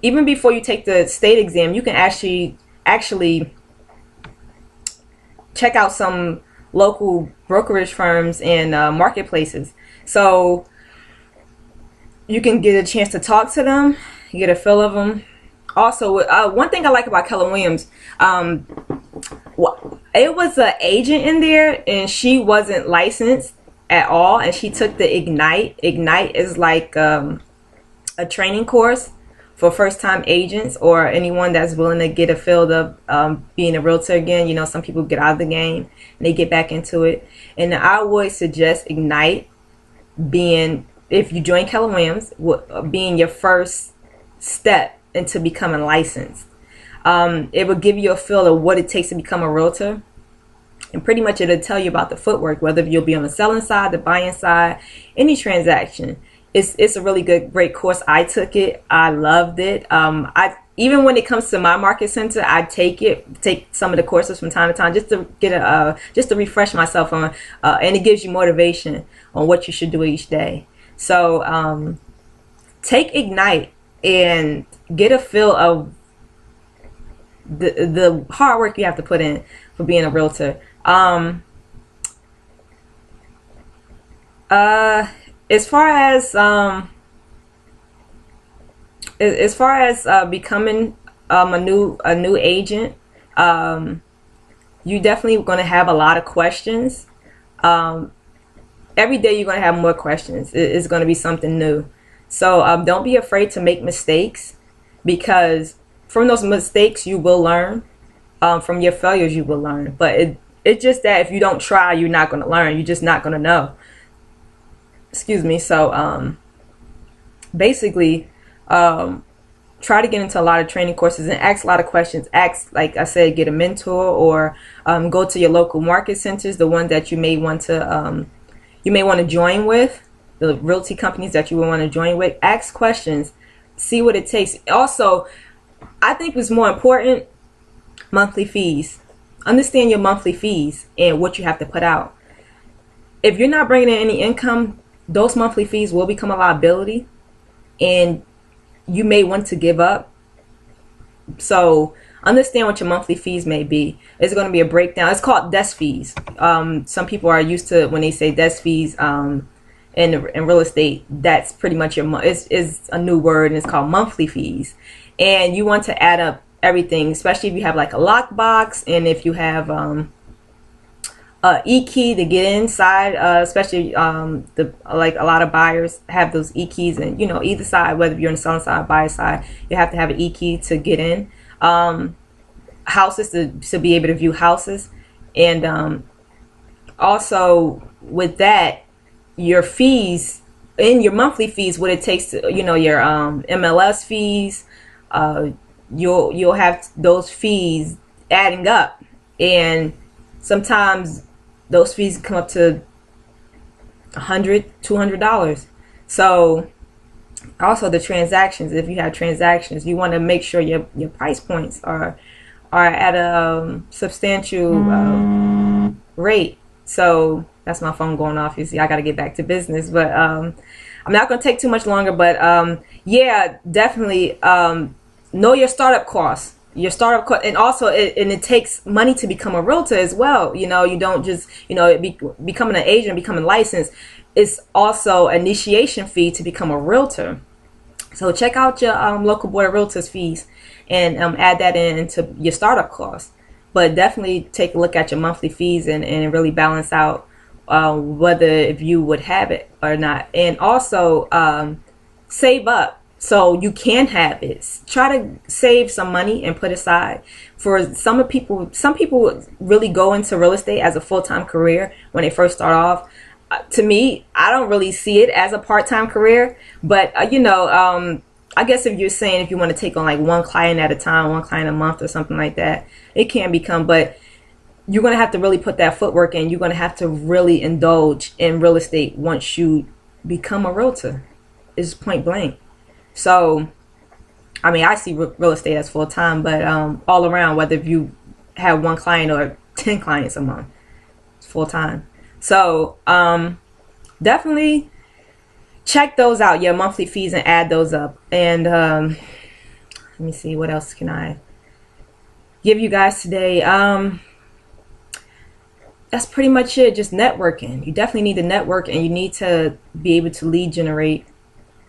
even before you take the state exam, you can actually check out some local brokerage firms and marketplaces. So you can get a chance to talk to them, get a feel of them. Also, one thing I like about Keller Williams, it was an agent in there, and she wasn't licensed at all, and she took the Ignite. Ignite is like a training course for first-time agents or anyone that's willing to get a feel of being a realtor again. You know, some people get out of the game and they get back into it. And I would suggest Ignite being, if you join Keller Williams, being your first step into becoming licensed. It will give you a feel of what it takes to become a realtor. And pretty much it'll tell you about the footwork, whether you'll be on the selling side, the buying side, any transaction. It's a really great course. I took it. I loved it. Even when it comes to my market center, I take some of the courses from time to time just to get just to refresh myself on, and it gives you motivation on what you should do each day. So take Ignite and get a feel of the hard work you have to put in for being a realtor. As far as becoming a new agent, you definitely going to have a lot of questions. Every day you're going to have more questions. It's going to be something new. So don't be afraid to make mistakes, because from those mistakes you will learn. From your failures you will learn. But it's just that if you don't try, you're not going to learn. You're just not going to know. Excuse me. So basically, try to get into a lot of training courses and ask a lot of questions. Ask, like I said, get a mentor, or go to your local market centers, the one that you may want to join with, the realty companies that you would want to join with. Ask questions, see what it takes. Also, I think what's more important, monthly fees. Understand your monthly fees and what you have to put out. If you're not bringing in any income, those monthly fees will become a liability, and you may want to give up. So understand what your monthly fees may be. It's going to be a breakdown. It's called desk fees. Some people are used to when they say desk fees in real estate. That's pretty much your it's a new word, and it's called monthly fees. And you want to add up everything, especially if you have like a lockbox, and if you have e-key to get inside, especially like a lot of buyers have those e-keys, and you know, either side, whether you're on the selling side or buyer side, you have to have an e-key to get in. Houses to be able to view houses, and also with that, your fees in your monthly fees, what it takes to, you know, your MLS fees, you'll have those fees adding up, and sometimes those fees come up to $100, $200. So also the transactions, if you have transactions, you want to make sure your price points are at a substantial rate. So that's my phone going off. You see, I got to get back to business, but I'm not going to take too much longer. But yeah, definitely know your startup costs. Your startup cost, and also it takes money to become a realtor as well. You know, you don't just, you know, becoming an agent, becoming licensed. It's also an initiation fee to become a realtor. So check out your local board of realtors fees and add that into your startup costs. But definitely take a look at your monthly fees and really balance out whether if you would have it or not. And also save up so you can have it. Try to save some money and put aside. For some people really go into real estate as a full-time career when they first start off. To me, I don't really see it as a part-time career, but you know, I guess if you're saying if you want to take on like one client at a time, one client a month or something like that, it can become, but you're going to have to really put that footwork in. You're going to have to really indulge in real estate once you become a realtor. It's point blank. So, I mean, I see real estate as full-time, but all around, whether if you have one client or 10 clients a month, it's full-time. So definitely check those out, your monthly fees, and add those up. And Let me see, what else can I give you guys today? That's pretty much it. Just networking. You definitely need to network, and you need to be able to lead generate